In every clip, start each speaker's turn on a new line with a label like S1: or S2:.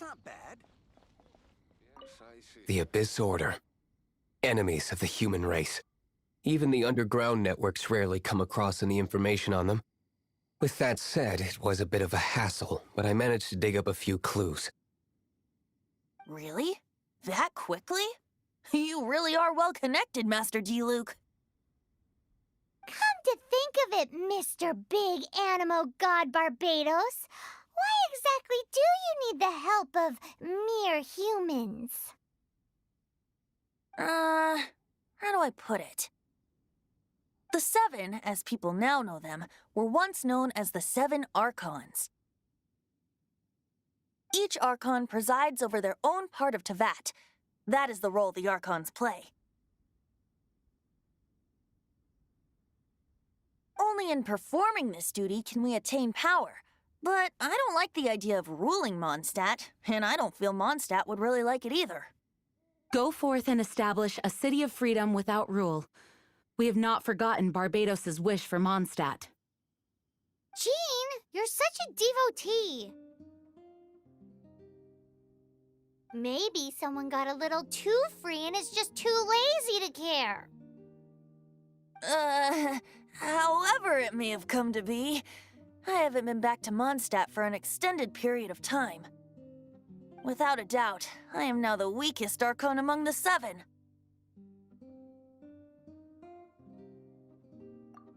S1: Not bad.
S2: The Abyss Order. Enemies of the human race. Even the underground networks rarely come across any information on them. With that said, it was a bit of a hassle, but I managed to dig up a few clues.
S3: Really? That quickly? You really are well connected, Master Diluc.
S4: Come to think of it, Mr. Big Animo God Barbados, why exactly do you need the help of mere humans?
S3: How do I put it? The Seven, as people now know them, were once known as the Seven Archons. Each Archon presides over their own part of Teyvat. That is the role the Archons play. Only in performing this duty can we attain power. But I don't like the idea of ruling Mondstadt, and I don't feel Mondstadt would really like it either.
S5: Go forth and establish a city of freedom without rule. We have not forgotten Barbados' wish for Mondstadt.
S4: Jean, you're such a devotee. Maybe someone got a little too free and is just too lazy to care.
S3: However it may have come to be, I haven't been back to Mondstadt for an extended period of time. Without a doubt, I am now the weakest Archon among the Seven.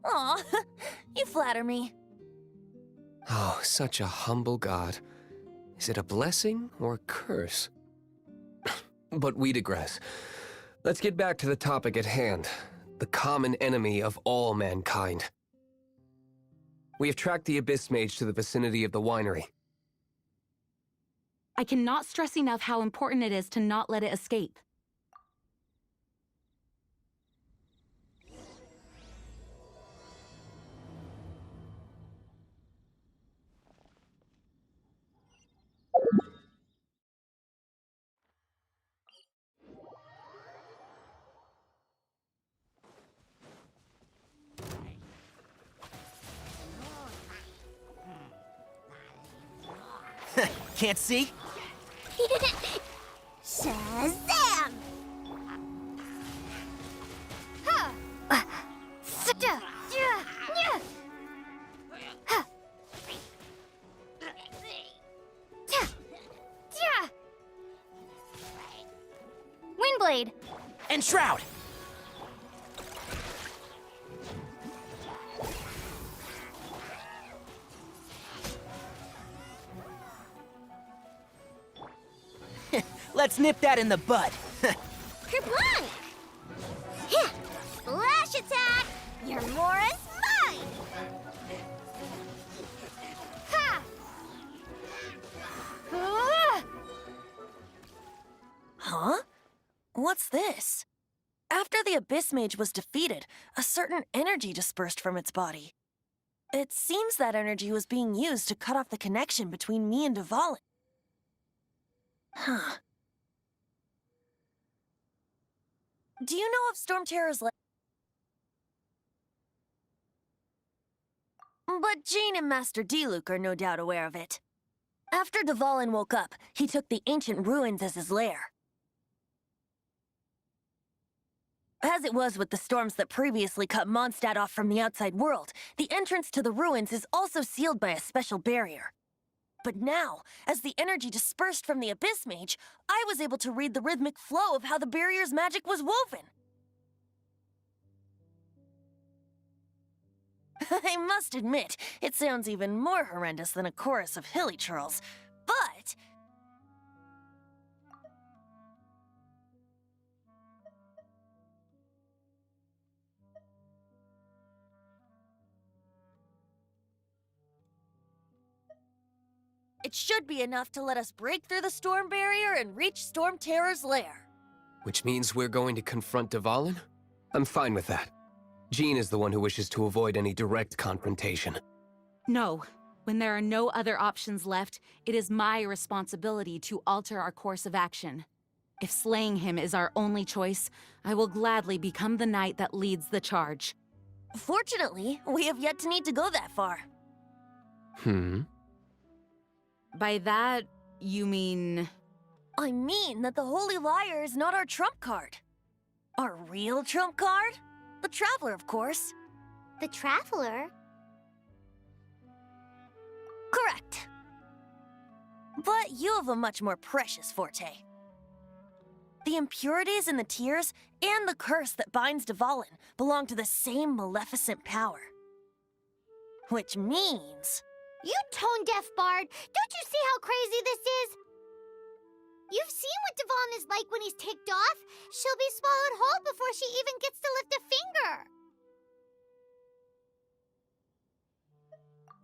S3: Aw, you flatter me.
S2: Oh, such a humble god. Is it a blessing or a curse? But we digress. Let's get back to the topic at hand. The common enemy of all mankind. We have tracked the Abyss Mage to the vicinity of the winery.
S5: I cannot stress enough how important it is to not let it escape.
S1: Can't see?
S4: Shazam! Huh. Windblade!
S1: And Shroud! Let's nip that in the bud.
S4: Kerplunk! Flash attack! Your Mora's mine! Ha!
S3: Huh? What's this? After the Abyss Mage was defeated, a certain energy dispersed from its body. It seems that energy was being used to cut off the connection between me and Dvalin. Huh. Do you know of Storm Terror's But Jean and Master Diluc are no doubt aware of it. After Dvalin woke up, he took the ancient ruins as his lair. As it was with the storms that previously cut Mondstadt off from the outside world, the entrance to the ruins is also sealed by a special barrier. But now, as the energy dispersed from the Abyss Mage, I was able to read the rhythmic flow of how the barrier's magic was woven. I must admit, it sounds even more horrendous than a chorus of hilly churls, but... it should be enough to let us break through the storm barrier and reach Storm Terror's lair.
S2: Which means we're going to confront Dvalin? I'm fine with that. Jean is the one who wishes to avoid any direct confrontation.
S5: No. When there are no other options left, it is my responsibility to alter our course of action. If slaying him is our only choice, I will gladly become the knight that leads the charge.
S3: Fortunately, we have yet to need to go that far.
S5: By that, You mean...
S3: I mean that the Holy Liar is not our trump card. Our real trump card? The Traveler, of course.
S4: The Traveler?
S3: Correct. But you have a much more precious forte. The impurities in the tears and the curse that binds Dvalin belong to the same maleficent power. Which means...
S4: You tone-deaf bard! Don't you see how crazy this is? You've seen what Dvalin is like when he's ticked off. She'll be swallowed whole before she even gets to lift a finger.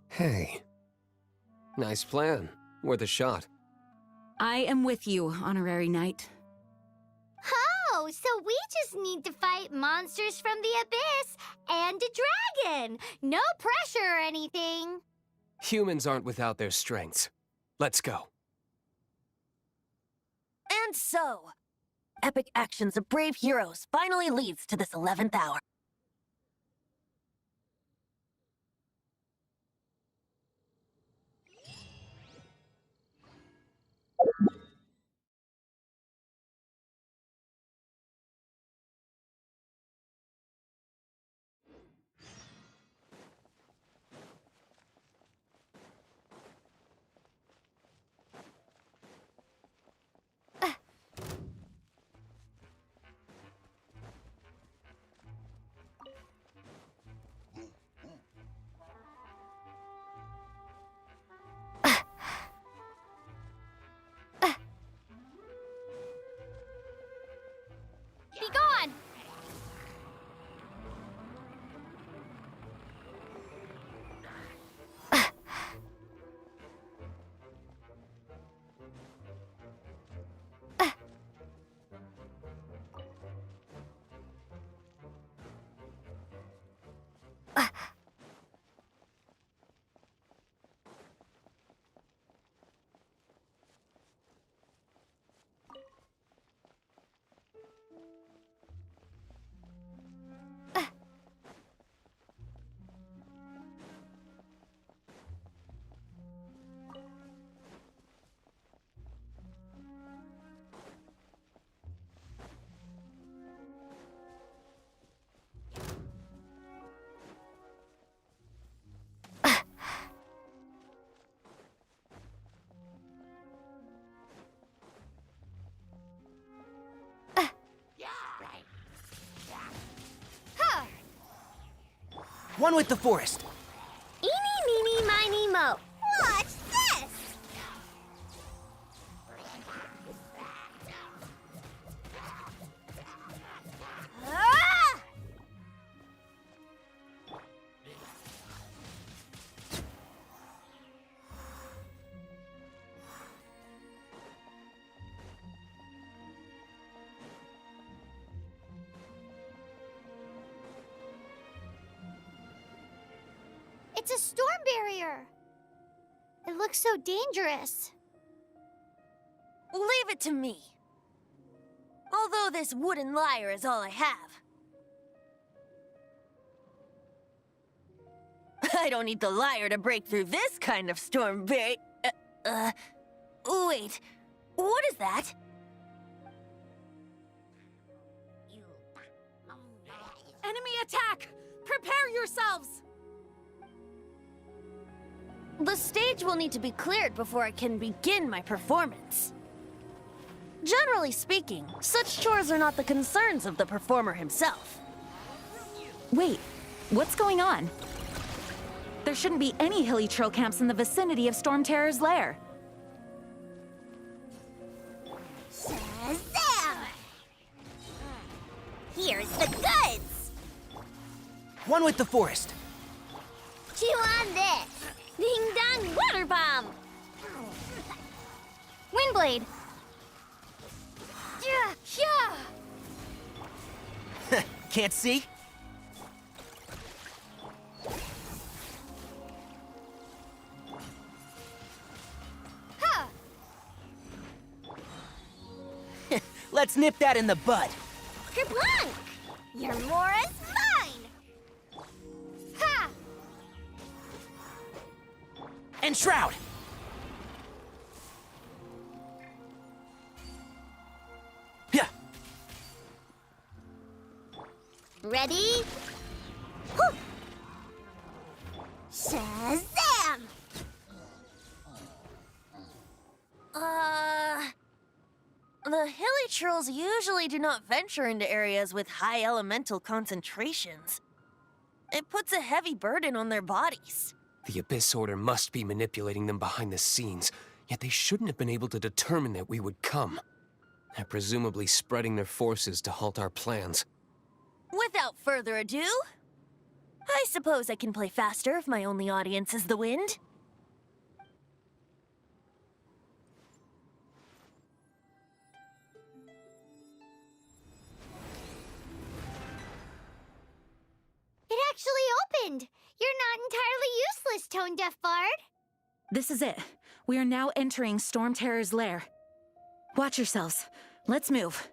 S2: Hey. Nice plan. Worth a shot.
S5: I am with you, Honorary Knight.
S4: Oh, so we just need to fight monsters from the abyss and a dragon. No pressure or anything.
S2: Humans aren't without their strengths. Let's go.
S3: And so, epic actions of brave heroes finally leads to this 11th hour.
S4: Be gone!
S1: One with the forest.
S4: Eeny, meeny, miny, mo. Watch this! Ah! It's a storm barrier. It looks so dangerous.
S3: Leave it to me. Although this wooden lyre is all I have. I don't need the lyre to break through this kind of storm barrier. Wait. What is that?
S5: Enemy attack! Prepare yourselves!
S3: The stage will need to be cleared before I can begin my performance. Generally speaking, such chores are not the concerns of the performer himself.
S5: Wait, what's going on? There shouldn't be any hilly trail camps in the vicinity of Storm Terror's lair.
S4: Shazam! Here's the goods!
S1: One with the forest.
S4: Chew on this! Ding dong water bomb! Windblade! Yeah!
S1: Can't see?
S4: Huh!
S1: Let's nip that in the bud.
S4: Kerplunk! Your Mora's mine! Ha!
S1: And Shroud.
S4: Ready? Whew. Shazam!
S3: The Hilichurls usually do not venture into areas with high elemental concentrations. It puts a heavy burden on their bodies.
S2: The Abyss Order must be manipulating them behind the scenes, yet they shouldn't have been able to determine that we would come. They're presumably spreading their forces to halt our plans.
S3: Without further ado, I suppose I can play faster if my only audience is the wind.
S4: It actually opened! You're not entirely useless, Tone Deaf Bard.
S5: This is it. We are now entering Storm Terror's lair. Watch yourselves. Let's move.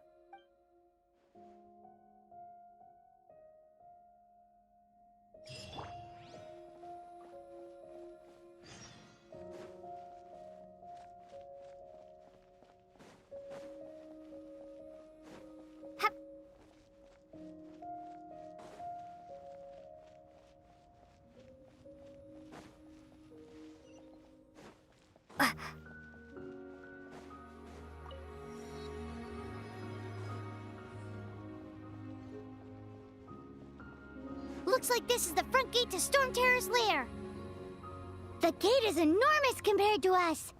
S4: Looks like this is the front gate to Storm Terror's lair. The gate is enormous compared to us.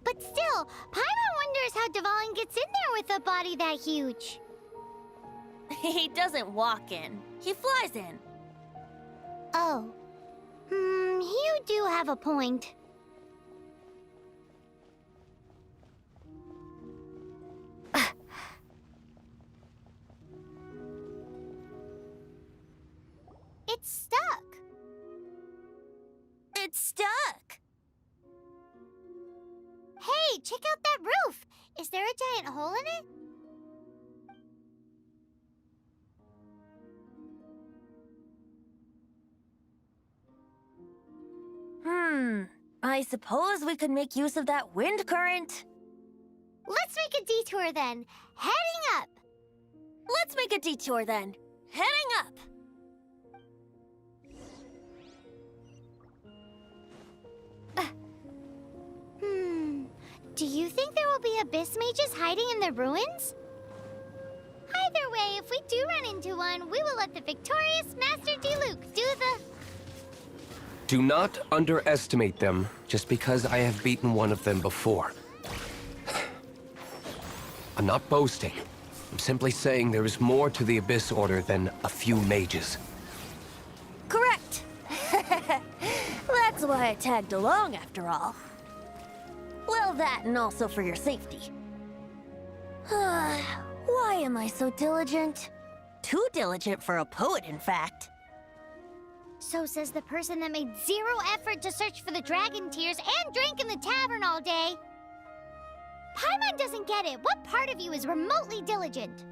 S4: But still, Paimon wonders how Dvalin gets in there with a body that huge.
S3: He doesn't walk in. He flies in.
S4: Oh. You do have a point. It's stuck.
S3: It's stuck.
S4: Hey, check out that roof. Is there a giant hole in it?
S3: I suppose we could make use of that wind current.
S4: Let's make a detour then. Heading up.
S3: Let's make a detour then. Heading up.
S4: Do you think there will be abyss mages hiding in the ruins? Either way, if we do run into one, we will let the victorious Master Diluc do the...
S2: Do not underestimate them just because I have beaten one of them before. I'm not boasting. I'm simply saying there is more to the Abyss Order than a few mages.
S3: Correct. That's why I tagged along after all. Well, that and also for your safety. Why am I so diligent? Too diligent for a poet, in fact.
S4: So says the person that made zero effort to search for the dragon tears and drank in the tavern all day. Paimon doesn't get it. What part of you is remotely diligent?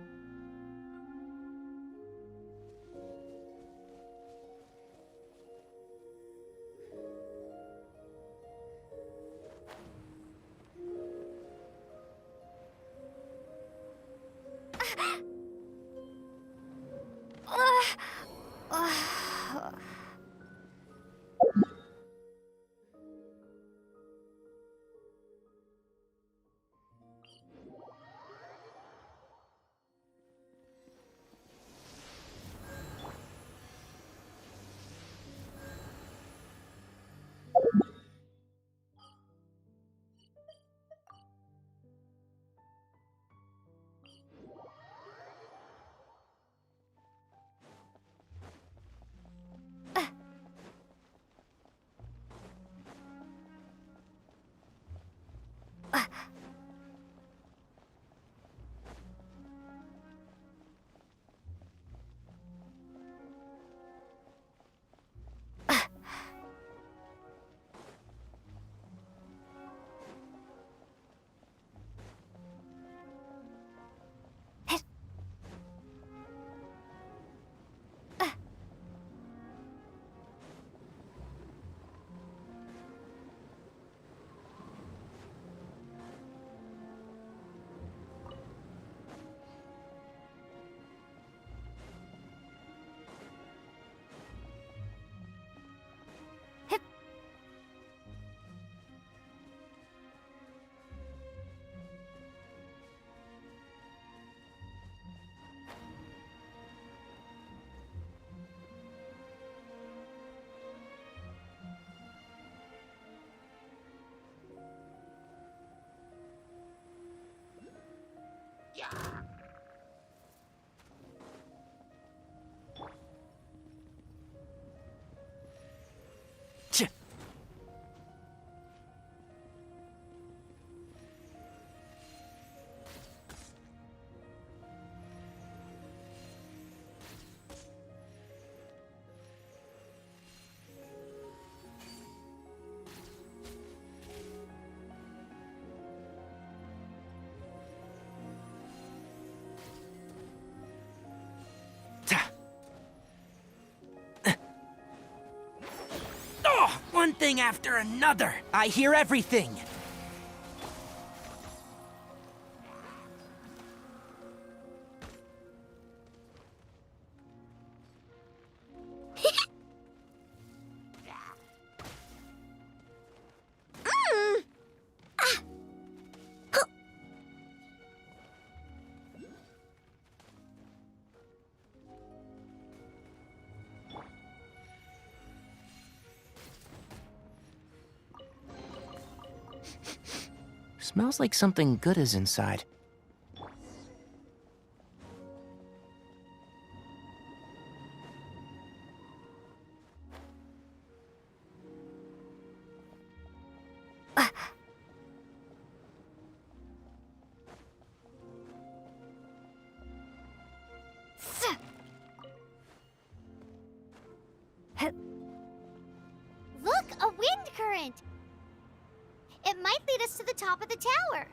S1: Tch. Oh, one thing after another. I hear everything. Smells like something good is inside.
S4: Look, a wind current! It might lead us to the top of the tower.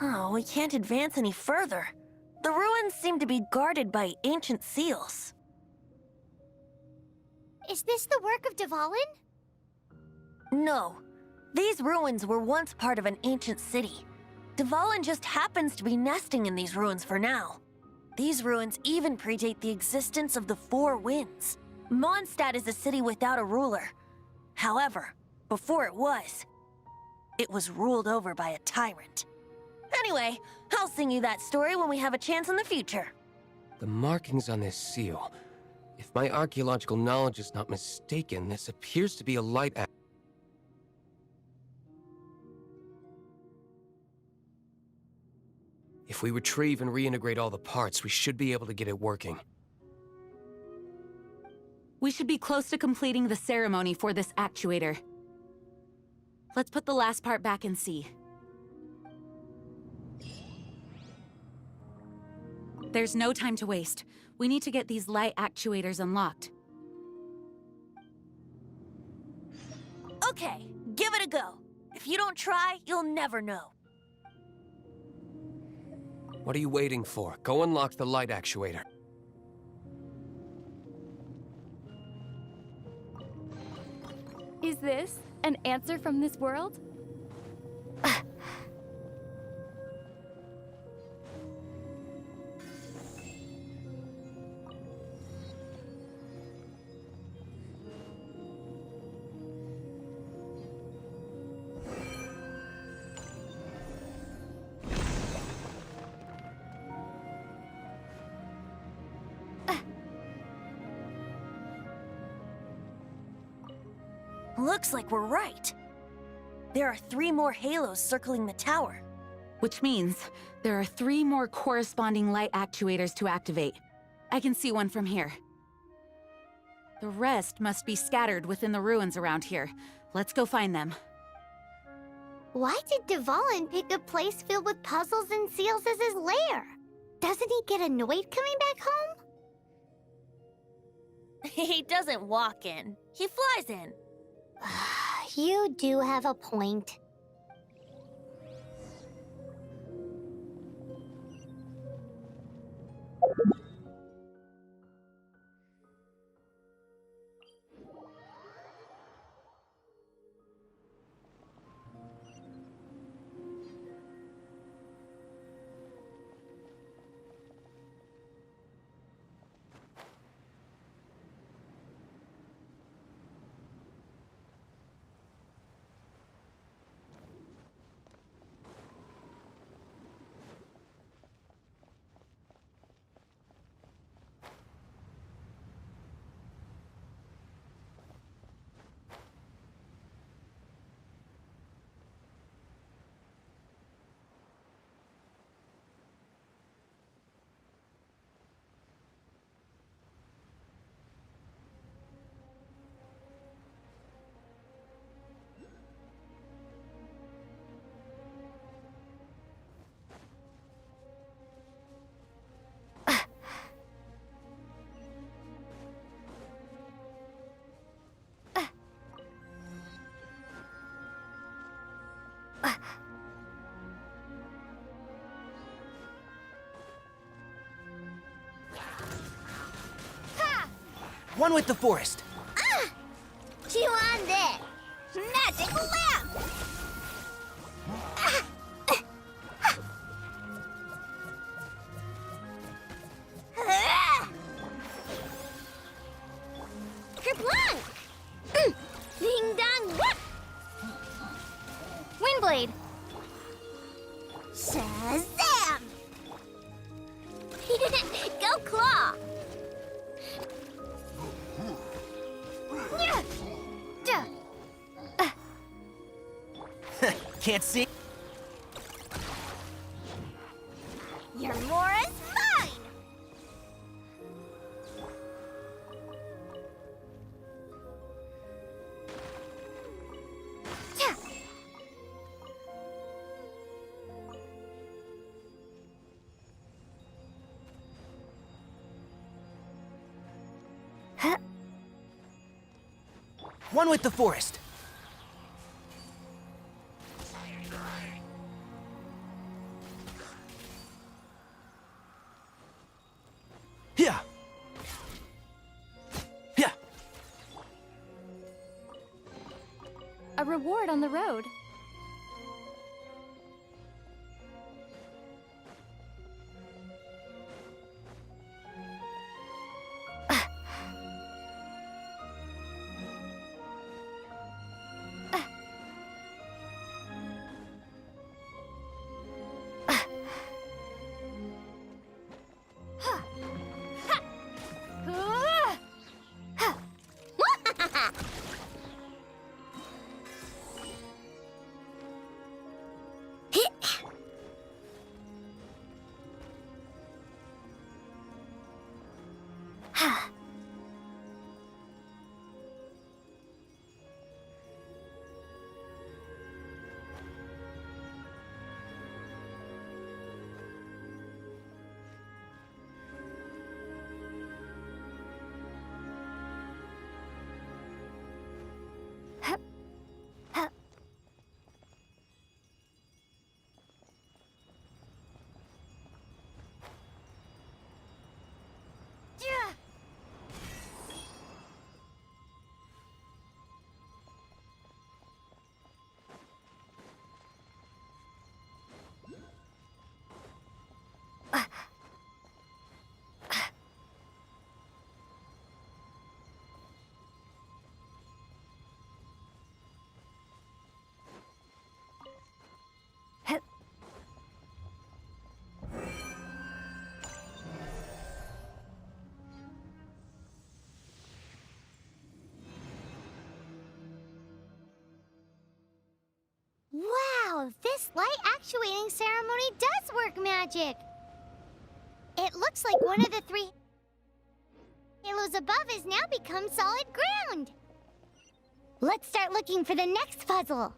S3: Oh, we can't advance any further. The ruins seem to be guarded by ancient seals.
S4: Is this the work of Dvalin?
S3: No. These ruins were once part of an ancient city. Dvalin just happens to be nesting in these ruins for now. These ruins even predate the existence of the Four Winds. Mondstadt is a city without a ruler. However, before it was ruled over by a tyrant. Anyway, I'll sing you that story when we have a chance in the future.
S2: The markings on this seal. If my archaeological knowledge is not mistaken, this appears to be a light act. If we retrieve and reintegrate all the parts, we should be able to get it working.
S5: We should be close to completing the ceremony for this actuator. Let's put the last part back and see. There's no time to waste. We need to get these light actuators unlocked.
S3: Okay, give it a go. If you don't try, you'll never know.
S2: What are you waiting for? Go unlock the light actuator.
S6: Is this an answer from this world?
S3: Looks like we're right. There are 3 more halos circling the tower.
S5: Which means there are 3 more corresponding light actuators to activate. I can see one from here. The rest must be scattered within the ruins around here. Let's go find them.
S4: Why did Dvalin pick a place filled with puzzles and seals as his lair? Doesn't he get annoyed coming back home?
S3: He doesn't walk in. He flies in.
S4: You do have a point.
S1: One with the forest.
S4: Chew on this. Magic lamp! Kerplunk! Ding dong! Windblade! Shazam! Go claw!
S1: Can't see.
S4: Your more is mine!
S1: One with the forest. Yeah. Yeah.
S6: A reward on the road.
S4: Wow, this light actuating ceremony does work magic. It looks like one of the 3 halos above has now become solid ground. Let's start looking for the next puzzle.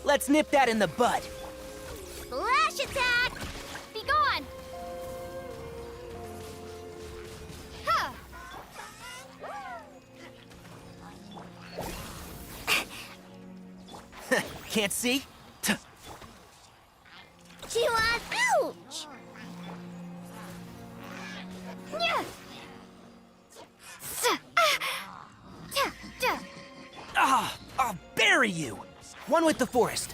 S1: Let's nip that in the bud.
S6: Flash attack! Be gone! Huh.
S1: Can't see?
S4: Ouch!
S1: Ah, I'll bury you. One with the forest.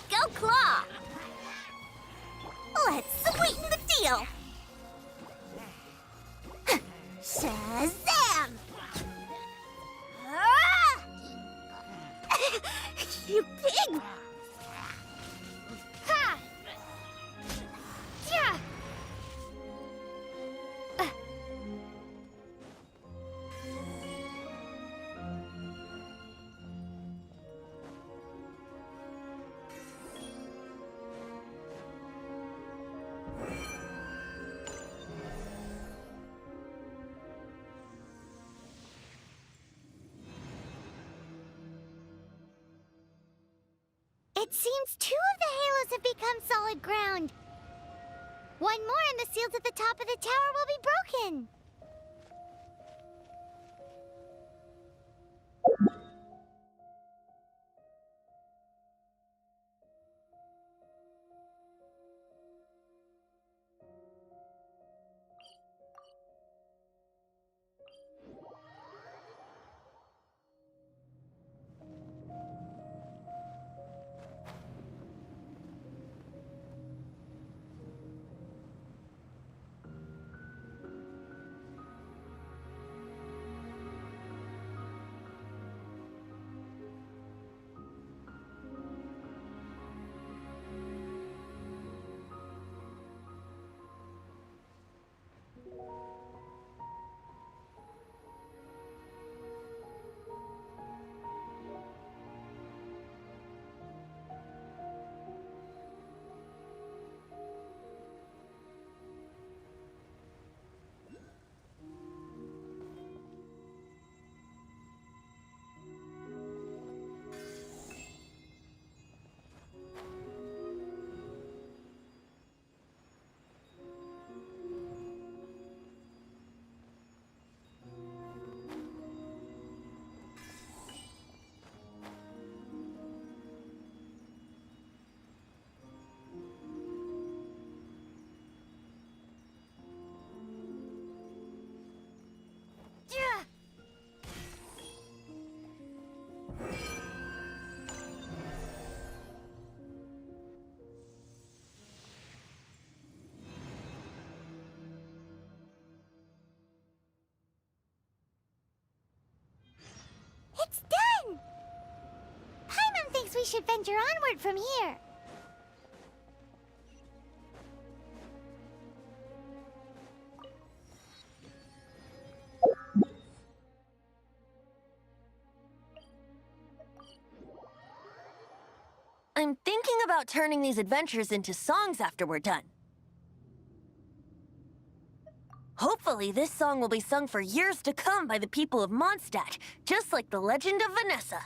S4: Go Claw! Let's sweeten the deal! Shazam! Ah! You pig! Ha! Yeah! It seems 2 of the halos have become solid ground. One more and the seals at the top of the tower will be broken. It's done! Paimon thinks we should venture onward from here.
S3: I'm thinking about turning these adventures into songs after we're done. Hopefully, this song will be sung for years to come by the people of Mondstadt, just like the legend of Vanessa.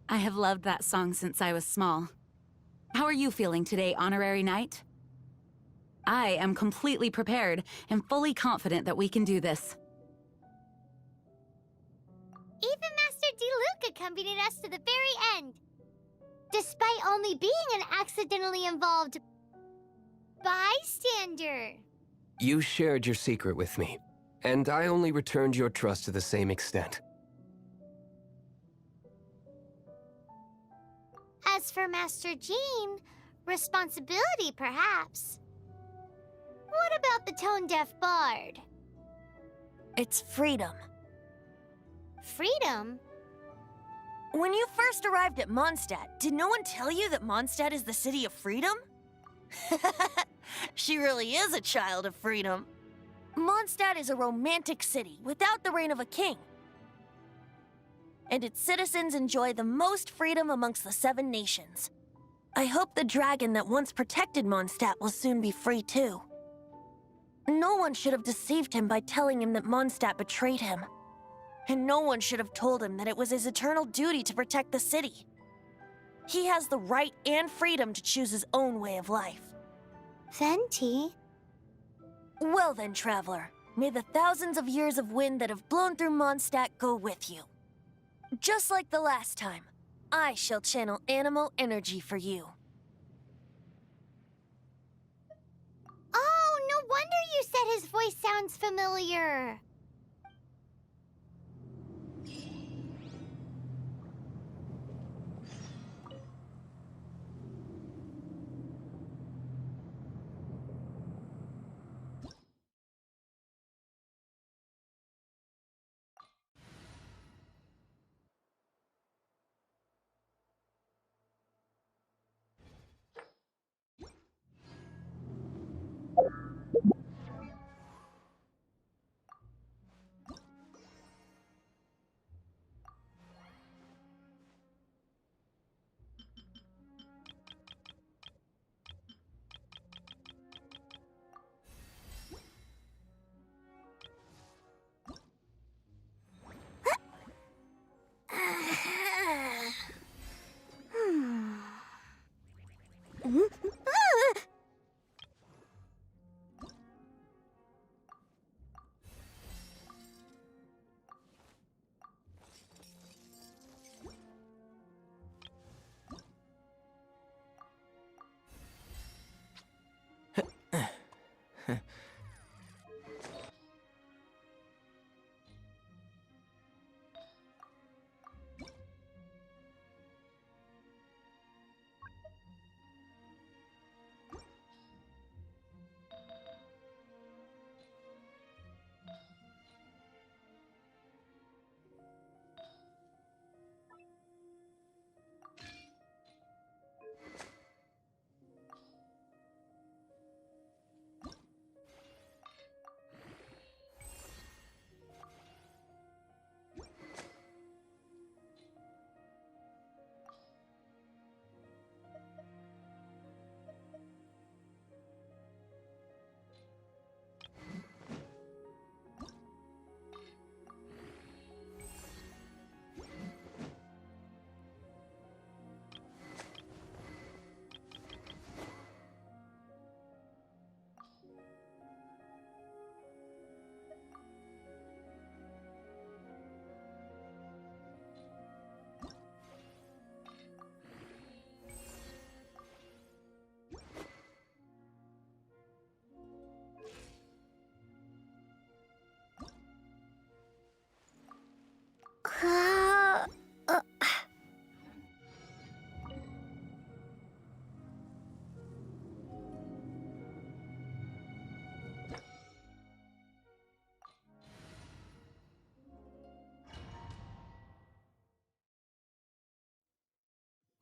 S5: I have loved that song since I was small. How are you feeling today, Honorary Knight? I am completely prepared and fully confident that we can do this.
S4: Even Master D. Luke accompanied us to the very end. Despite only being an accidentally involved bystander.
S2: You shared your secret with me, and I only returned your trust to the same extent.
S4: As for Master Jean, responsibility perhaps. What about the tone-deaf bard?
S3: It's freedom.
S4: Freedom?
S3: When you first arrived at Mondstadt, did no one tell you that Mondstadt is the city of freedom? She really is a child of freedom. Mondstadt is a romantic city without the reign of a king. And its citizens enjoy the most freedom amongst the 7 nations. I hope the dragon that once protected Mondstadt will soon be free too. No one should have deceived him by telling him that Mondstadt betrayed him. And no one should have told him that it was his eternal duty to protect the city. He has the right and freedom to choose his own way of life.
S4: Venti?
S3: Well then, traveler, may the thousands of years of wind that have blown through Mondstadt go with you. Just like the last time, I shall channel animal energy for you.
S4: Oh, no wonder you said his voice sounds familiar.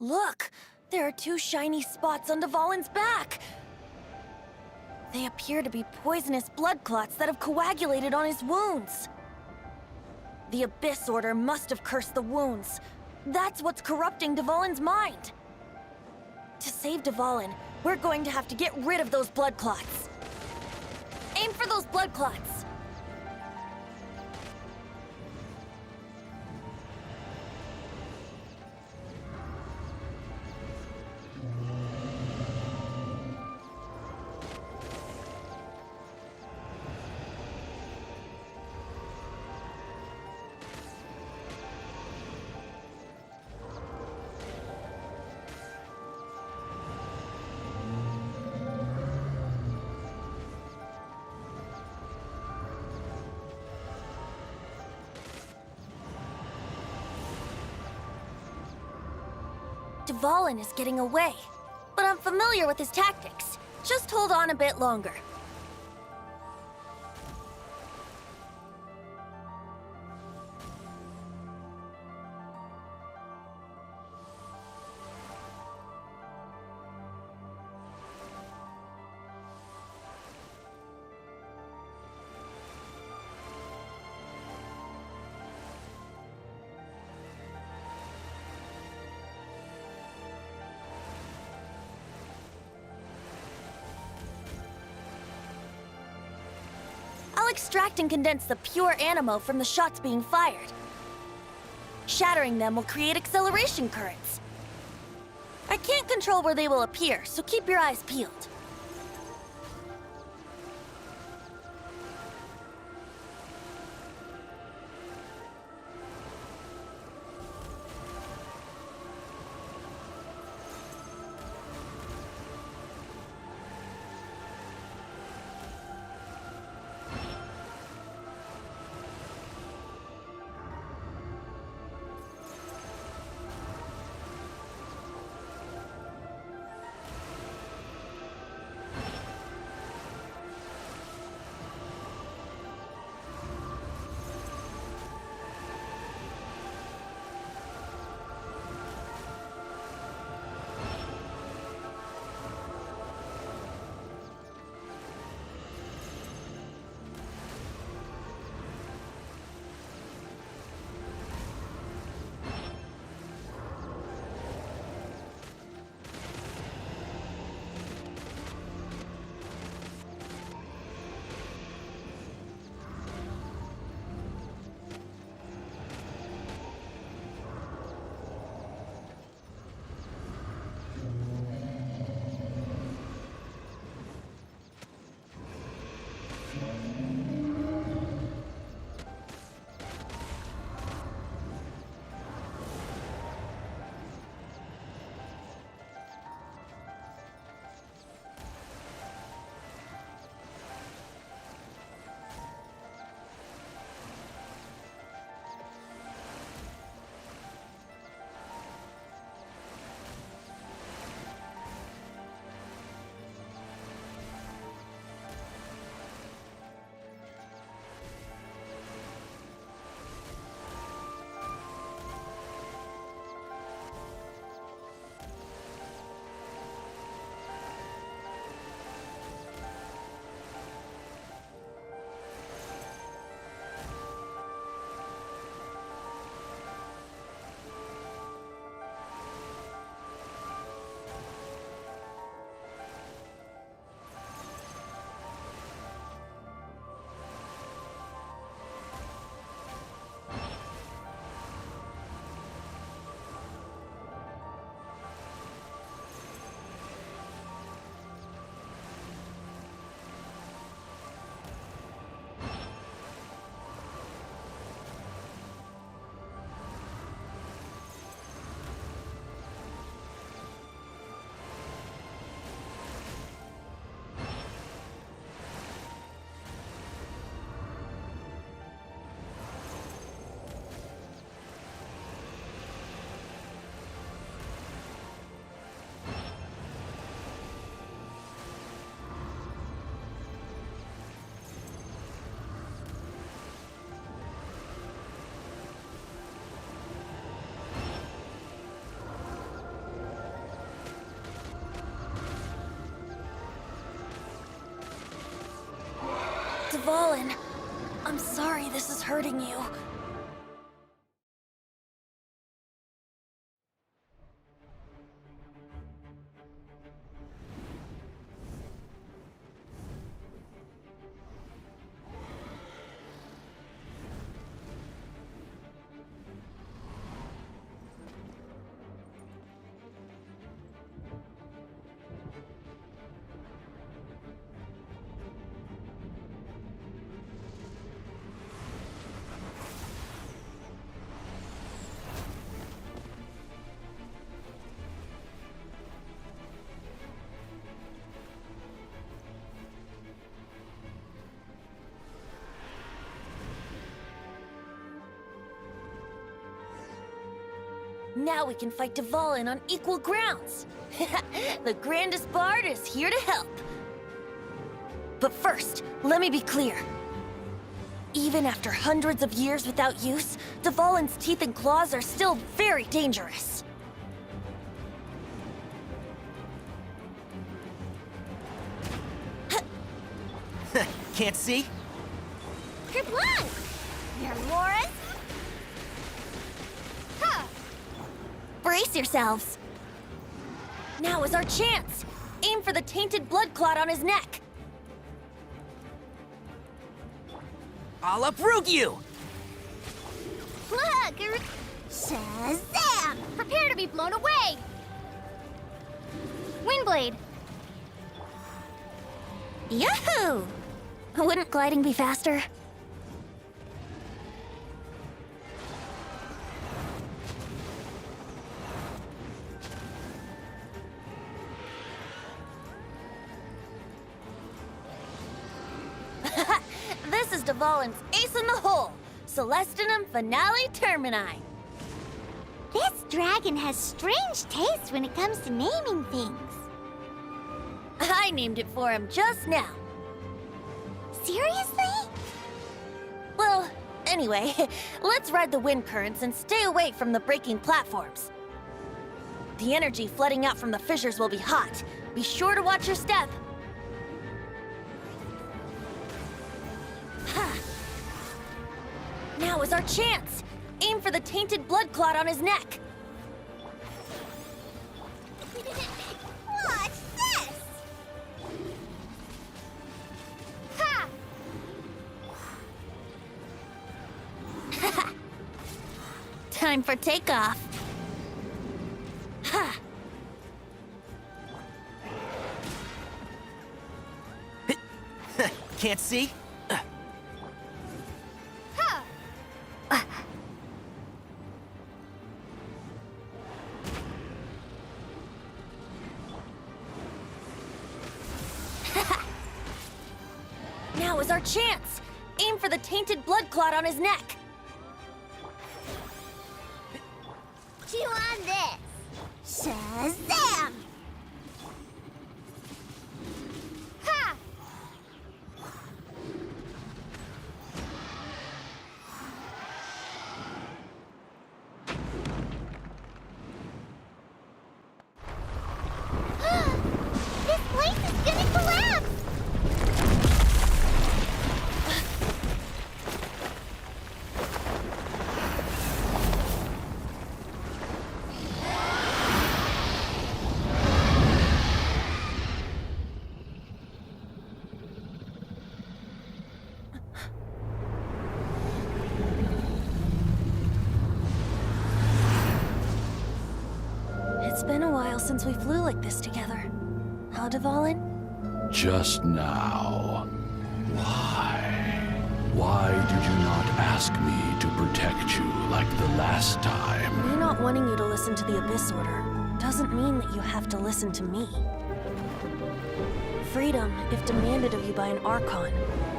S3: Look! There are 2 shiny spots on Dvalin's back! They appear to be poisonous blood clots that have coagulated on his wounds. The Abyss Order must have cursed the wounds. That's what's corrupting Dvalin's mind. To save Dvalin, we're going to have to get rid of those blood clots. Aim for those blood clots. Dvalin is getting away, but I'm familiar with his tactics. Just hold on a bit longer. I'll extract and condense the pure animo from the shots being fired. Shattering them will create acceleration currents. I can't control where they will appear, so keep your eyes peeled. Dvalin, I'm sorry this is hurting you. Now we can fight Dvalin on equal grounds. The grandest bard is here to help. But first, let me be clear. Even after hundreds of years without use, Dvalin's teeth and claws are still very dangerous.
S1: Can't see?
S4: Kerplunk! You're Morris? Huh!
S3: Brace yourselves. Now is our chance. Aim for the tainted blood clot on his neck.
S1: I'll uproot you!
S4: Look! Shazam! Prepare to be blown away! Windblade!
S3: Yahoo! Wouldn't gliding be faster? This is Dvalin's ace in the hole, Celestinum Finale Termini.
S4: This dragon has strange taste when it comes to naming things.
S3: I named it for him just now.
S4: Seriously?
S3: Well, anyway, let's ride the wind currents and stay away from the breaking platforms. The energy flooding out from the fissures will be hot. Be sure to watch your step. Ha! Now is our chance. Aim for the tainted blood clot on his neck.
S4: Watch this! Ha!
S3: Time for takeoff. Ha!
S1: Can't see?
S4: Ha!
S3: Now is our chance. Aim for the tainted blood clot on his neck.
S4: Chew on this! Shazam! Ha! This place is gonna collapse!
S3: It's been a while since we flew like this together. How, Dvalin?
S7: Just now. Why? Why did you not ask me to protect you like the last time?
S3: Me not wanting you to listen to the Abyss Order doesn't mean that you have to listen to me. Freedom, if demanded of you by an Archon,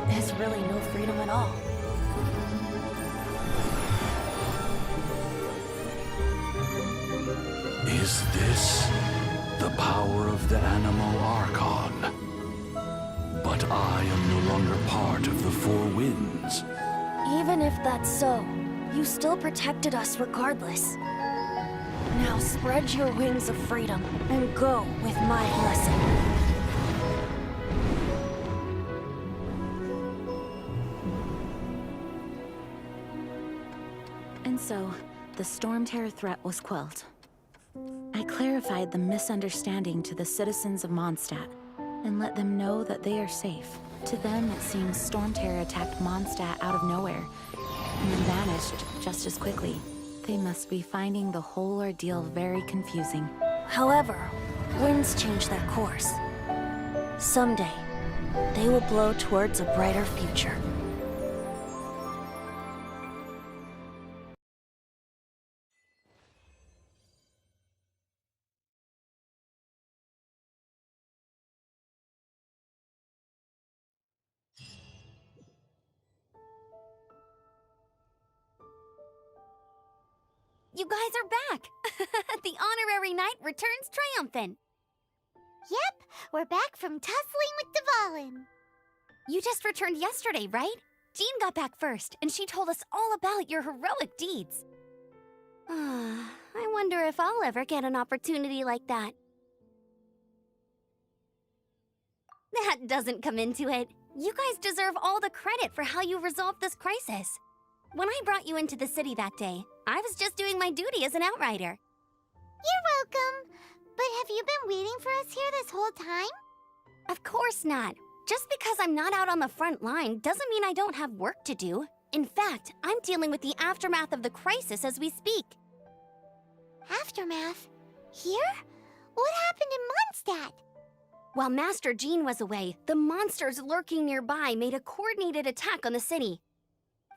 S3: is really no freedom at all.
S7: Is this the power of the Animo Archon? But I am no longer part of the Four Winds.
S3: Even if that's so, you still protected us regardless. Now spread your wings of freedom and go with my blessing.
S5: And so, the Storm Terror threat was quelled. I clarified the misunderstanding to the citizens of Mondstadt and let them know that they are safe. To them, it seems Storm Terror attacked Mondstadt out of nowhere and then vanished just as quickly. They must be finding the whole ordeal very confusing.
S3: However, winds change their course. Someday, they will blow towards a brighter future.
S6: You guys are back!
S8: honorary knight returns triumphant.
S4: Yep, we're back from tussling with Dvalin.
S8: You just returned yesterday, right? Jean got back first, and she told us all about your heroic deeds. I wonder if I'll ever get an opportunity like that. That doesn't come into it. You guys deserve all the credit for how you resolved this crisis. When I brought you into the city that day, I was just doing my duty as an outrider.
S4: You're welcome. But have you been waiting for us here this whole time?
S8: Of course not. Just because I'm not out on the front line doesn't mean I don't have work to do. In fact, I'm dealing with the aftermath of the crisis as we speak.
S4: Aftermath? Here? What happened in Mondstadt?
S8: While Master Jean was away, the monsters lurking nearby made a coordinated attack on the city.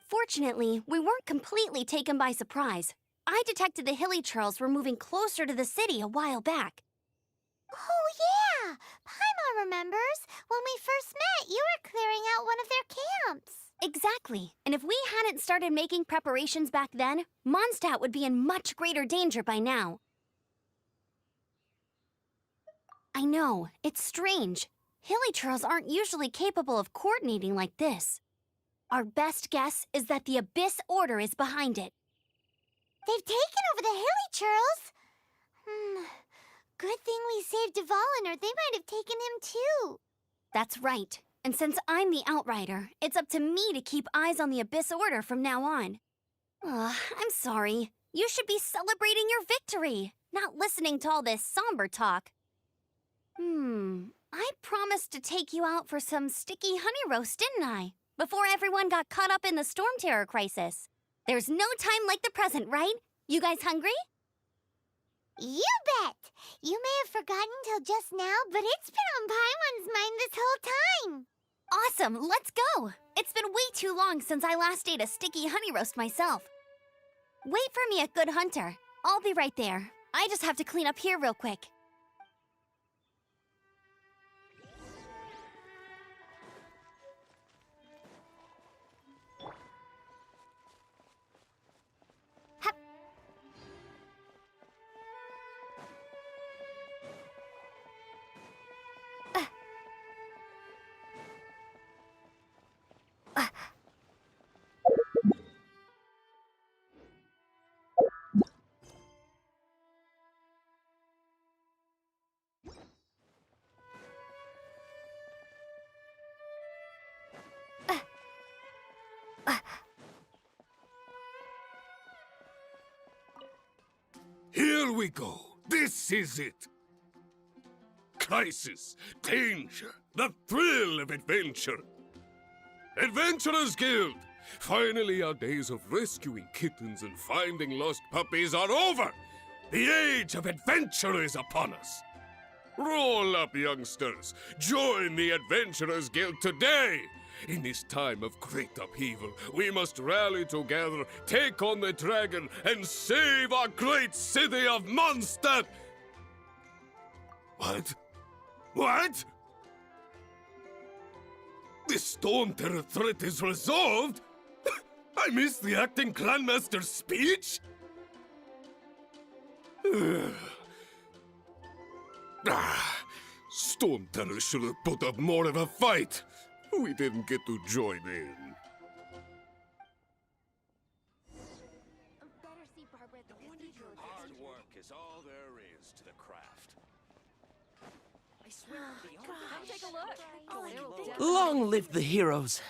S8: Fortunately, we weren't completely taken by surprise. I detected the Hilly Churls were moving closer to the city a while back.
S4: Oh, yeah! Paimon remembers. When we first met, you were clearing out one of their camps.
S8: Exactly. And if we hadn't started making preparations back then, Mondstadt would be in much greater danger by now. I know, it's strange. Hilly Churls aren't usually capable of coordinating like this. Our best guess is that the Abyss Order is behind it.
S4: They've taken over the Hilly Churls? Good thing we saved Dvalin, or they might have taken him too.
S8: That's right. And since I'm the Outrider, it's up to me to keep eyes on the Abyss Order from now on. I'm sorry. You should be celebrating your victory, not listening to all this somber talk. I promised to take you out for some sticky honey roast, didn't I? Before everyone got caught up in the Storm Terror crisis. There's no time like the present, right? You guys hungry?
S4: You bet! You may have forgotten till just now, but it's been on Paimon's mind this whole time.
S8: Awesome, let's go! It's been way too long since I last ate a sticky honey roast myself. Wait for me at Good Hunter. I'll be right there. I just have to clean up here real quick.
S9: Here we go. This is it. Crisis, danger, the thrill of adventure. Adventurers Guild! Finally, our days of rescuing kittens and finding lost puppies are over! The age of adventure is upon us! Roll up, youngsters! Join the Adventurers Guild today! In this time of great upheaval, we must rally together, take on the dragon, and save our great city of Mondstadt! What? What? The Storm Terror threat is resolved? I missed the acting clanmaster's speech? Storm Terror should have put up more of a fight. We didn't get to join in.
S10: Hard work is all there is to the craft.
S6: I swear, come take a look.
S11: Long live the heroes.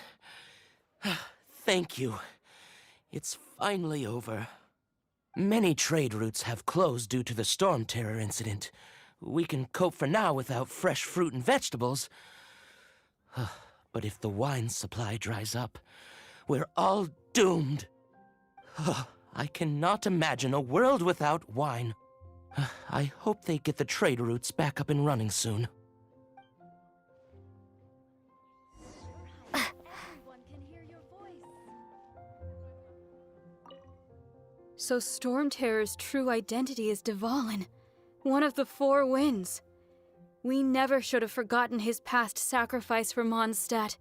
S11: Thank you. It's finally over. Many trade routes have closed due to the Storm Terror incident. We can cope for now without fresh fruit and vegetables. But if the wine supply dries up, we're all doomed. I cannot imagine a world without wine. I hope they get the trade routes back up and running soon.
S6: So Storm Terror's true identity is Dvalin, one of the Four Winds. We never should have forgotten his past sacrifice for Mondstadt.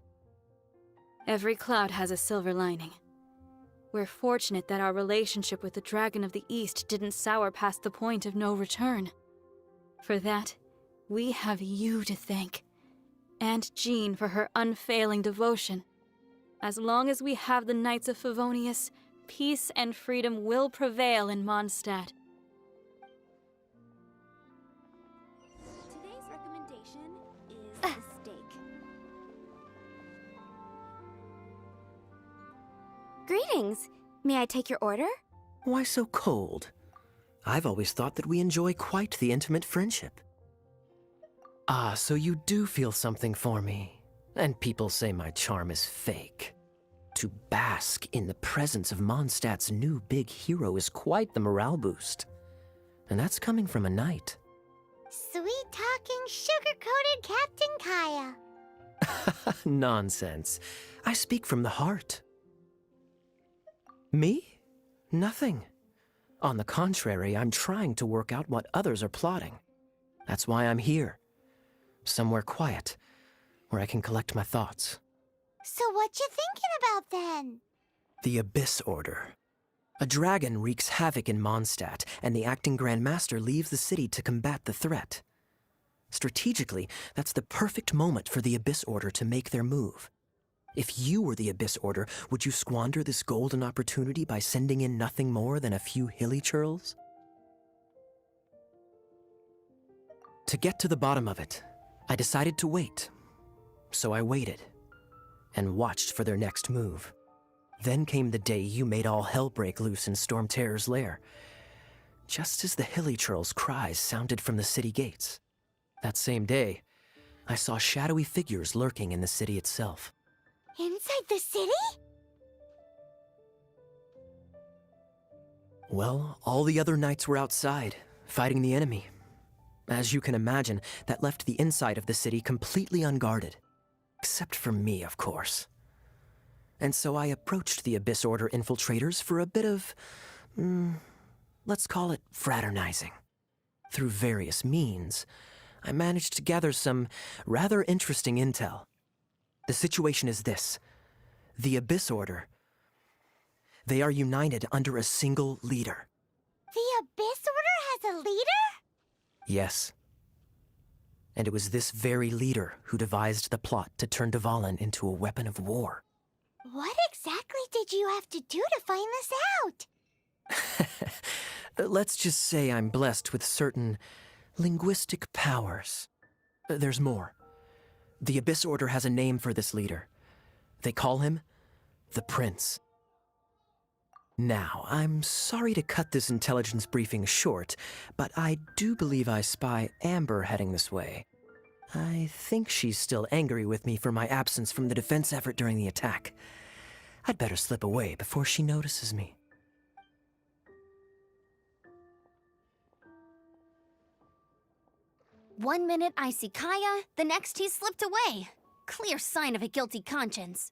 S6: Every cloud has a silver lining. We're fortunate that our relationship with the Dragon of the East didn't sour past the point of no return. For that, we have you to thank. And Jean for her unfailing devotion. As long as we have the Knights of Favonius, peace and freedom will prevail in Mondstadt.
S8: Today's recommendation is the steak. Greetings. May I take your order?
S12: Why so cold? I've always thought that we enjoy quite the intimate friendship. Ah, so you do feel something for me. And people say my charm is fake. To bask in the presence of Mondstadt's new big hero is quite the morale boost. And that's coming from a knight.
S4: Sweet-talking, sugar-coated Captain Kaya.
S12: Nonsense. I speak from the heart. Me? Nothing. On the contrary, I'm trying to work out what others are plotting. That's why I'm here. Somewhere quiet, where I can collect my thoughts.
S4: So what you thinking about then?
S12: The Abyss Order. A dragon wreaks havoc in Mondstadt, and the acting Grand Master leaves the city to combat the threat. Strategically, that's the perfect moment for the Abyss Order to make their move. If you were the Abyss Order, would you squander this golden opportunity by sending in nothing more than a few hilly churls? To get to the bottom of it, I decided to wait. So I waited, and watched for their next move. Then came the day you made all hell break loose in Storm Terror's lair, just as the hilly churls' cries sounded from the city gates. That same day, I saw shadowy figures lurking in the city itself.
S4: Inside the city?
S12: Well, all the other knights were outside, fighting the enemy. As you can imagine, that left the inside of the city completely unguarded. Except for me, of course. And so I approached the Abyss Order infiltrators for a bit of, let's call it fraternizing. Through various means, I managed to gather some rather interesting intel. The situation is this. The Abyss Order, they are united under a single leader.
S4: The Abyss Order has a leader?
S12: Yes. And it was this very leader who devised the plot to turn Dvalin into a weapon of war.
S4: What exactly did you have to do to find this out?
S12: Let's just say I'm blessed with certain linguistic powers. There's more. The Abyss Order has a name for this leader. They call him the Prince. Now, I'm sorry to cut this intelligence briefing short, but I do believe I spy Amber heading this way. I think she's still angry with me for my absence from the defense effort during the attack. I'd better slip away before she notices me.
S8: One minute I see Kaya, the next he slipped away. Clear sign of a guilty conscience.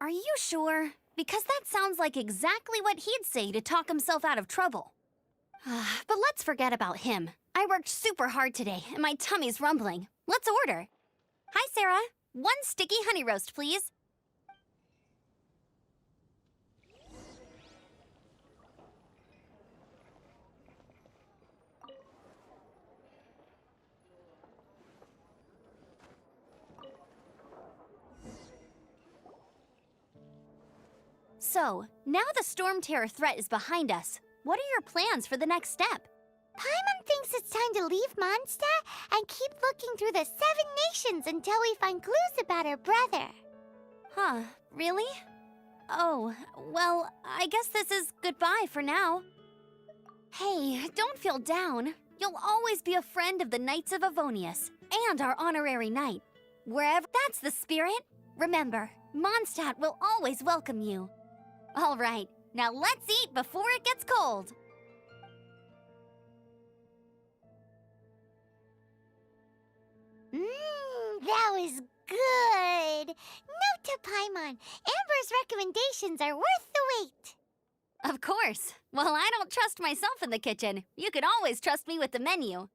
S8: Are you sure? Because that sounds like exactly what he'd say to talk himself out of trouble. But let's forget about him. I worked super hard today, and my tummy's rumbling. Let's order. Hi, Sarah. 1 sticky honey roast, please. So, now the Storm Terror threat is behind us. What are your plans for the next step?
S4: Paimon thinks it's time to leave Mondstadt and keep looking through the 7 nations until we find clues about her brother.
S8: Huh, really? Oh, well, I guess this is goodbye for now. Hey, don't feel down. You'll always be a friend of the Knights of Favonius, and our honorary knight. Wherever that's the spirit, remember, Mondstadt will always welcome you. All right, now let's eat before it gets cold.
S4: That was good. Note to Paimon, Amber's recommendations are worth the wait.
S8: Of course. Well, I don't trust myself in the kitchen. You can always trust me with the menu.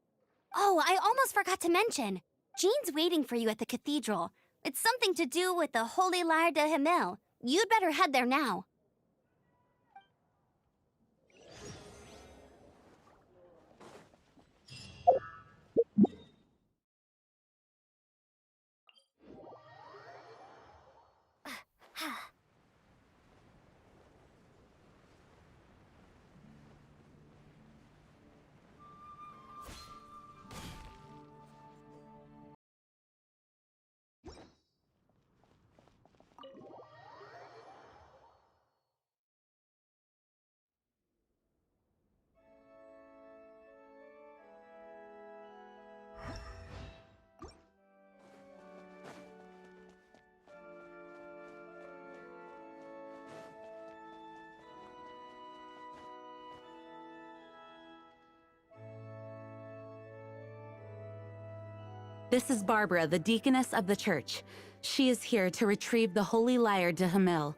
S8: Oh, I almost forgot to mention. Jean's waiting for you at the cathedral. It's something to do with the Holy Lyre de Himmel. You'd better head there now.
S5: This is Barbara, the deaconess of the church. She is here to retrieve the Holy Lyre de Hamil.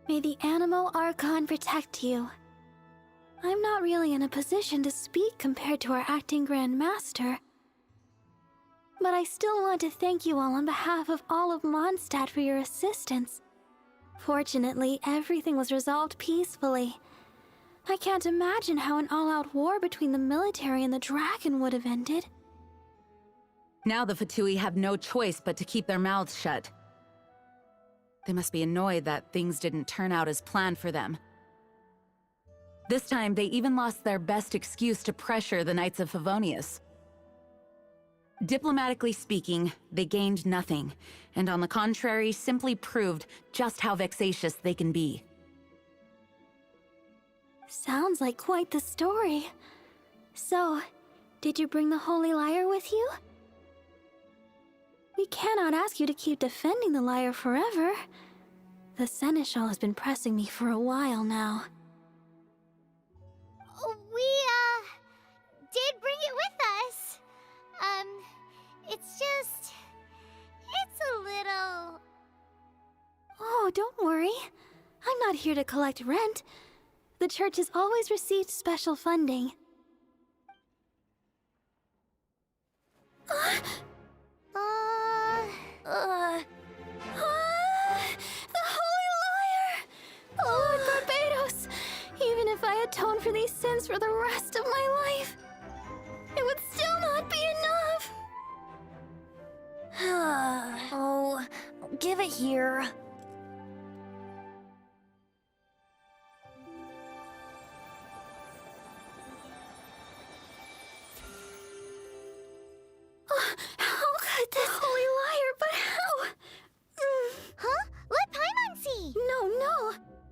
S13: May the Animo Archon protect you. I'm not really in a position to speak compared to our acting Grand Master. But I still want to thank you all on behalf of all of Mondstadt for your assistance. Fortunately, everything was resolved peacefully. I can't imagine how an all-out war between the military and the dragon would have ended.
S5: Now the Fatui have no choice but to keep their mouths shut. They must be annoyed that things didn't turn out as planned for them. This time, they even lost their best excuse to pressure the Knights of Favonius. Diplomatically speaking, they gained nothing, and on the contrary, simply proved just how vexatious they can be.
S13: Sounds like quite the story. So, did you bring the Holy Lyre with you? We cannot ask you to keep defending the lyre forever. The Seneschal has been pressing me for a while now.
S4: We, did bring it with us. It's a little...
S13: Oh, don't worry. I'm not here to collect rent. The church has always received special funding. The Holy Lyre! Lord Barbados! Even if I atone for these sins for the rest of my life, it would still not be enough!
S3: Oh, give it here.
S13: How could this Holy Lyre, but how?
S4: Huh? Let Paimon see!
S13: No.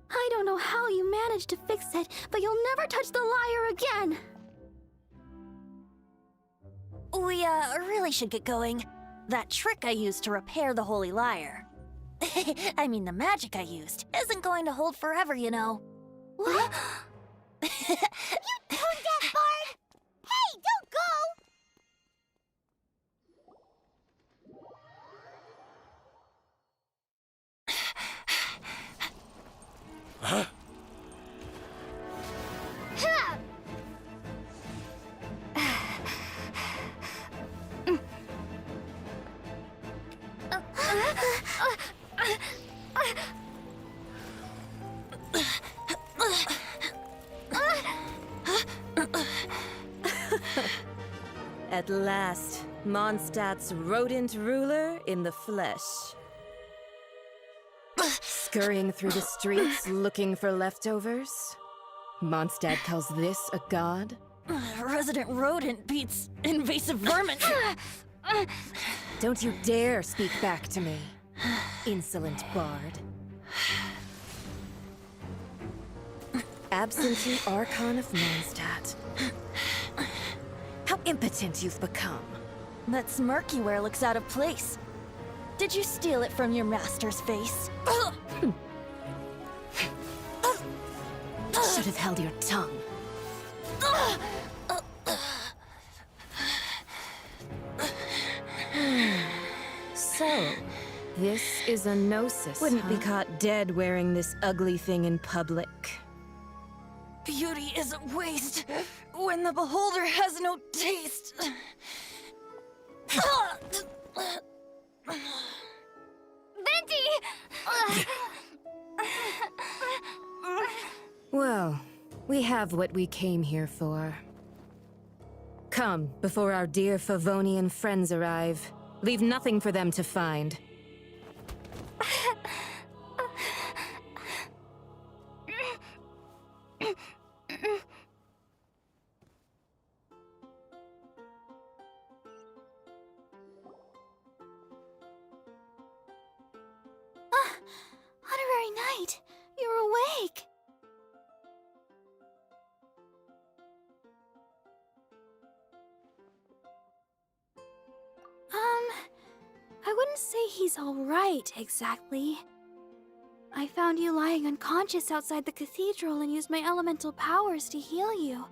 S13: I don't know how you managed to fix it, but you'll never touch the lyre again!
S3: We, really should get going. That trick I used to repair the Holy Lyre. I mean, the magic I used isn't going to hold forever, you know.
S4: What? You tone-deaf bard! Hey, don't go!
S11: Huh?
S14: At last, Mondstadt's rodent ruler in the flesh. Scurrying through the streets looking for leftovers? Mondstadt calls this a god?
S3: Resident rodent beats invasive vermin.
S14: Don't you dare speak back to me, insolent bard. Absentee Archon of Mondstadt. How impotent you've become.
S3: That smirk you wear looks out of place. Did you steal it from your master's face?
S14: Should have held your tongue. So, this is a gnosis. Wouldn't be caught dead wearing this ugly thing in public.
S3: Beauty is a waste when the beholder has no taste.
S4: There! Venti!
S14: Well, we have what we came here for. Come, before our dear Favonian friends arrive. Leave nothing for them to find.
S13: Honorary Knight, you're awake. I wouldn't say he's all right, exactly. I found you lying unconscious outside the cathedral and used my elemental powers to heal you.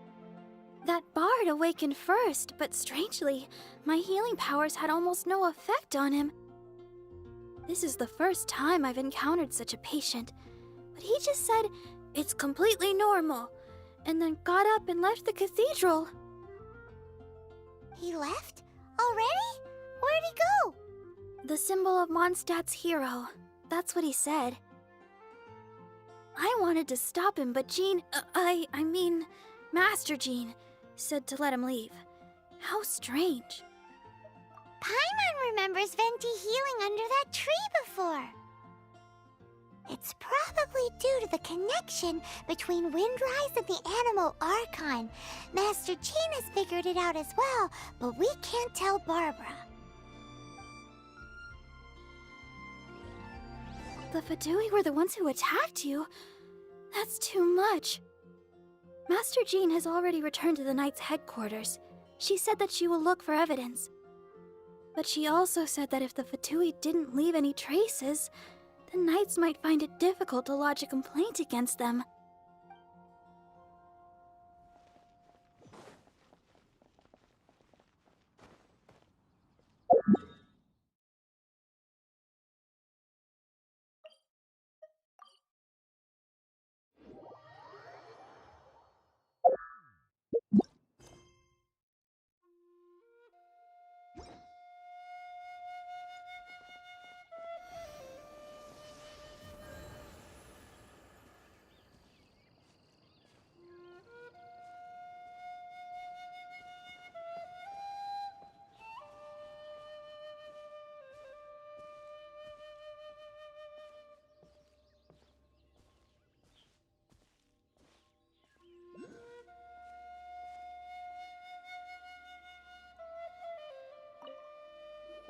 S13: That bard awakened first, but strangely, my healing powers had almost no effect on him. This is the first time I've encountered such a patient, but he just said it's completely normal, and then got up and left the cathedral.
S4: He left? Already? Where'd he go?
S13: The symbol of Mondstadt's hero. That's what he said. I wanted to stop him, but Jean, I mean, Master Jean, said to let him leave. How strange.
S4: Paimon remembers Venti healing under that tree before. It's probably due to the connection between Windrise and the Animal Archon. Master Jean has figured it out as well, but we can't tell Barbara.
S13: The Fadui were the ones who attacked you? That's too much. Master Jean has already returned to the Knight's headquarters. She said that she will look for evidence. But she also said that if the Fatui didn't leave any traces, the Knights might find it difficult to lodge a complaint against them.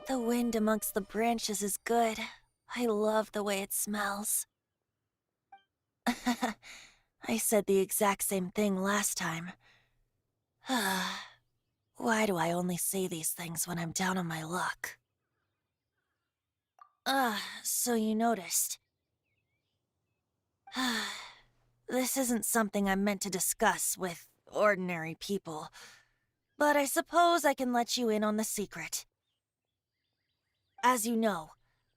S3: The wind amongst the branches is good. I love the way it smells. I said the exact same thing last time. Why do I only say these things when I'm down on my luck? So you noticed. This isn't something I'm meant to discuss with ordinary people, but I suppose I can let you in on the secret. As you know,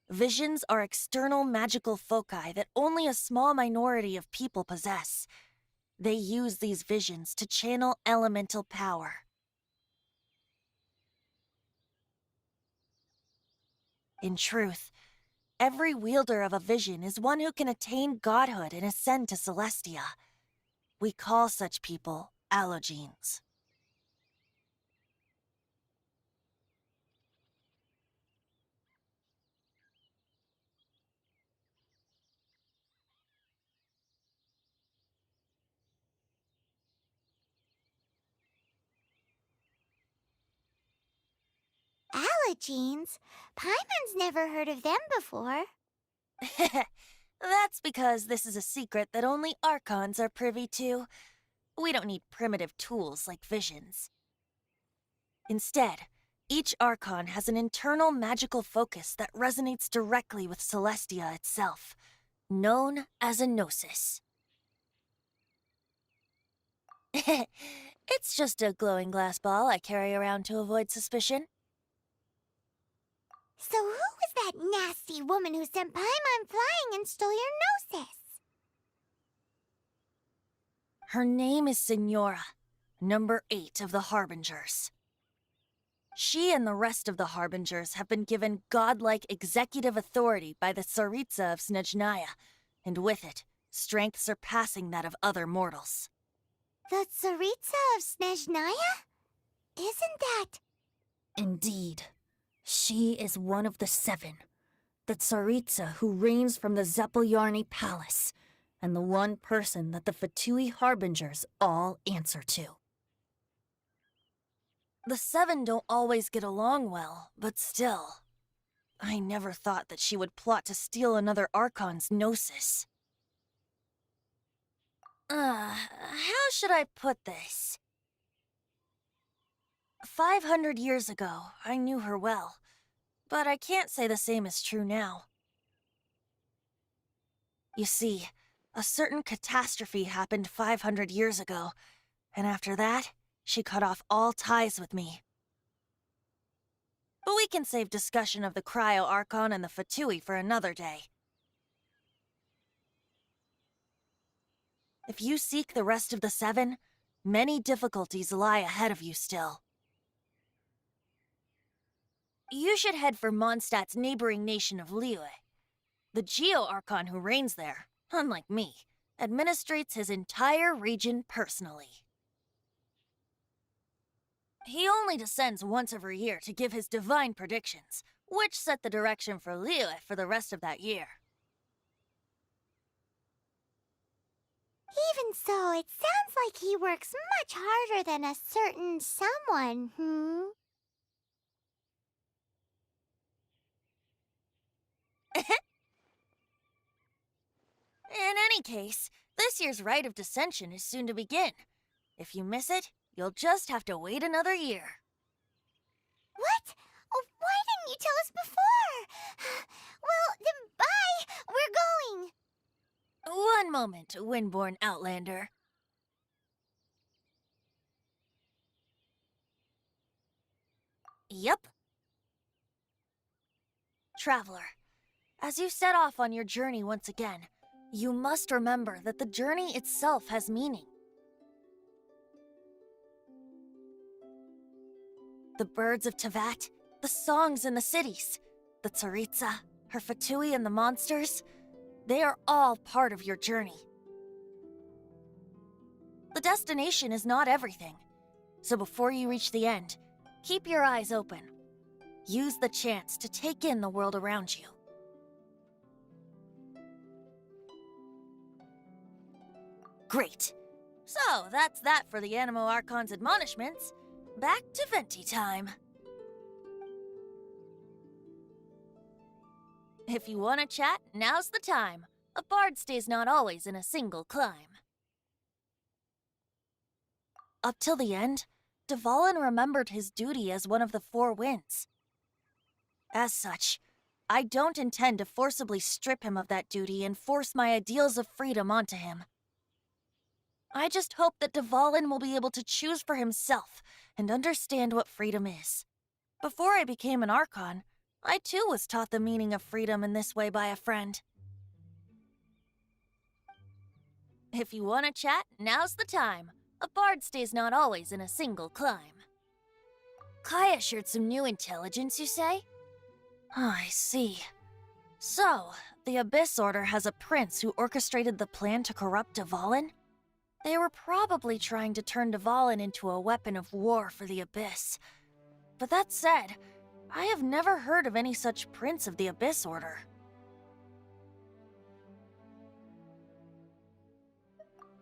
S3: visions are external magical foci that only a small minority of people possess. They use these visions to channel elemental power. In truth, every wielder of a vision is one who can attain godhood and ascend to Celestia. We call such people allogenes.
S4: Allogenes? Paimon's never heard of them before.
S3: That's because this is a secret that only Archons are privy to. We don't need primitive tools like visions. Instead, each Archon has an internal magical focus that resonates directly with Celestia itself, known as a gnosis. It's just a glowing glass ball I carry around to avoid suspicion.
S4: So who was that nasty woman who sent Paimon flying and stole your gnosis?
S3: Her name is Signora, number 8 of the Harbingers. She and the rest of the Harbingers have been given godlike executive authority by the Tsaritsa of Snezhnaya, and with it, strength surpassing that of other mortals.
S4: The Tsaritsa of Snezhnaya? Isn't that...
S3: Indeed. She is one of the 7. The Tsaritsa who reigns from the Zeppeljärni Palace, and the one person that the Fatui Harbingers all answer to. The 7 don't always get along well, but still. I never thought that she would plot to steal another Archon's Gnosis. How should I put this? 500 years ago, I knew her well, but I can't say the same is true now. You see, a certain catastrophe happened 500 years ago, and after that, she cut off all ties with me. But we can save discussion of the Cryo Archon and the Fatui for another day. If you seek the rest of the 7, many difficulties lie ahead of you still. You should head for Mondstadt's neighboring nation of Liyue. The Geo-Archon who reigns there, unlike me, administrates his entire region personally. He only descends once every year to give his divine predictions, which set the direction for Liyue for the rest of that year.
S4: Even so, it sounds like he works much harder than a certain someone,
S3: In any case, this year's Rite of Descension is soon to begin. If you miss it, you'll just have to wait another year.
S4: What? Oh, why didn't you tell us before? Well, then bye! We're going!
S3: One moment, Windborn Outlander. Yep. Traveler, as you set off on your journey once again, you must remember that the journey itself has meaning. The birds of Tevat, the songs in the cities, the Tsaritsa, her Fatui and the monsters, they are all part of your journey. The destination is not everything, so before you reach the end, keep your eyes open. Use the chance to take in the world around you. Great. So, that's that for the Animo Archon's admonishments. Back to Venti time. If you want to chat, now's the time. A bard stays not always in a single climb. Up till the end, Dvalin remembered his duty as one of the 4 winds. As such, I don't intend to forcibly strip him of that duty and force my ideals of freedom onto him. I just hope that Dvalin will be able to choose for himself and understand what freedom is. Before I became an Archon, I too was taught the meaning of freedom in this way by a friend. If you want to chat, now's the time. A bard stays not always in a single climb. Kaya shared some new intelligence, you say? Oh, I see. So, the Abyss Order has a prince who orchestrated the plan to corrupt Dvalin? They were probably trying to turn Dvalin into a weapon of war for the Abyss. But that said, I have never heard of any such prince of the Abyss Order.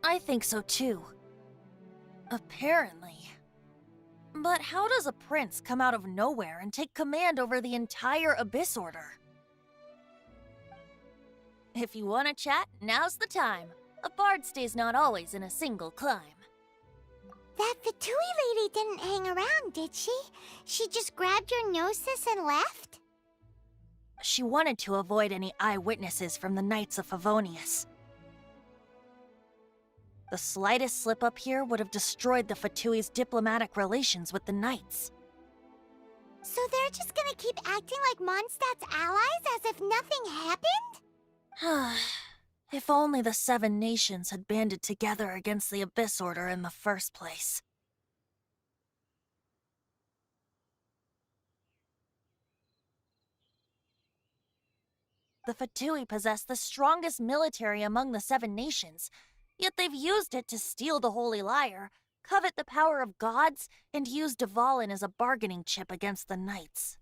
S3: I think so too. Apparently. But how does a prince come out of nowhere and take command over the entire Abyss Order? If you want to chat, now's the time. A bard stays not always in a single climb.
S4: That Fatui lady didn't hang around, did she? She just grabbed your Gnosis and left?
S3: She wanted to avoid any eyewitnesses from the Knights of Favonius. The slightest slip-up here would have destroyed the Fatui's diplomatic relations with the Knights.
S4: So they're just gonna keep acting like Mondstadt's allies as if nothing happened?
S3: If only the 7 nations had banded together against the Abyss Order in the first place. The Fatui possess the strongest military among the 7 nations, yet they've used it to steal the Holy Lyre, covet the power of gods, and use Dvalin as a bargaining chip against the knights.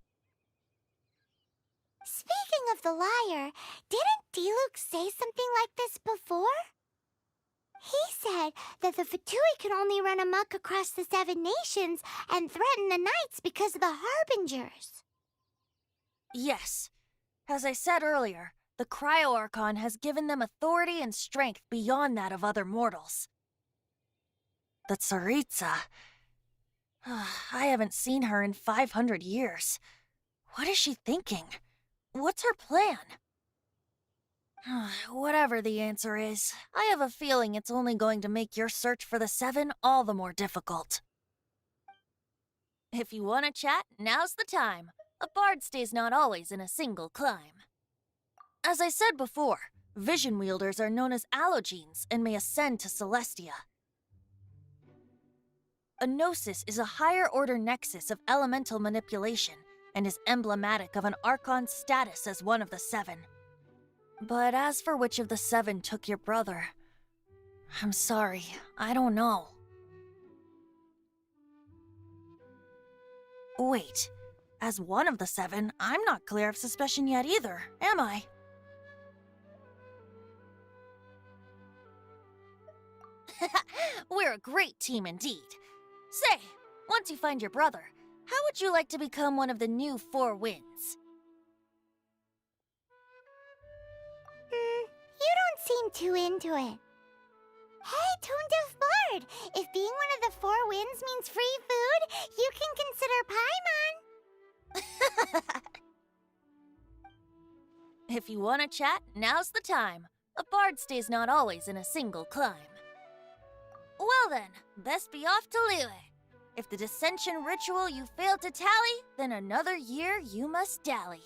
S4: Speaking of the lyre, didn't Diluc say something like this before? He said that the Fatui can only run amok across the 7 nations and threaten the knights because of the Harbingers.
S3: Yes. As I said earlier, the Cryo-Archon has given them authority and strength beyond that of other mortals. The Tsaritsa... I haven't seen her in 500 years. What is she thinking? What's her plan? Whatever the answer is, I have a feeling it's only going to make your search for the 7 all the more difficult. If you want to chat, now's the time. A bard stays not always in a single climb. As I said before, vision wielders are known as allogenes and may ascend to Celestia. A gnosis is a higher-order nexus of elemental manipulation and is emblematic of an Archon's status as one of the 7. But as for which of the 7 took your brother, I'm sorry, I don't know. Wait, as one of the 7, I'm not clear of suspicion yet either, am I? We're a great team indeed. Say, once you find your brother, how would you like to become one of the new 4 winds?
S4: You don't seem too into it. Hey, Tone Deaf Bard! If being one of the 4 winds means free food, you can consider Paimon.
S3: If you want to chat, now's the time. A bard stays not always in a single climb. Well then, best be off to Liyue. If the dissension ritual you failed to tally, then another year you must dally.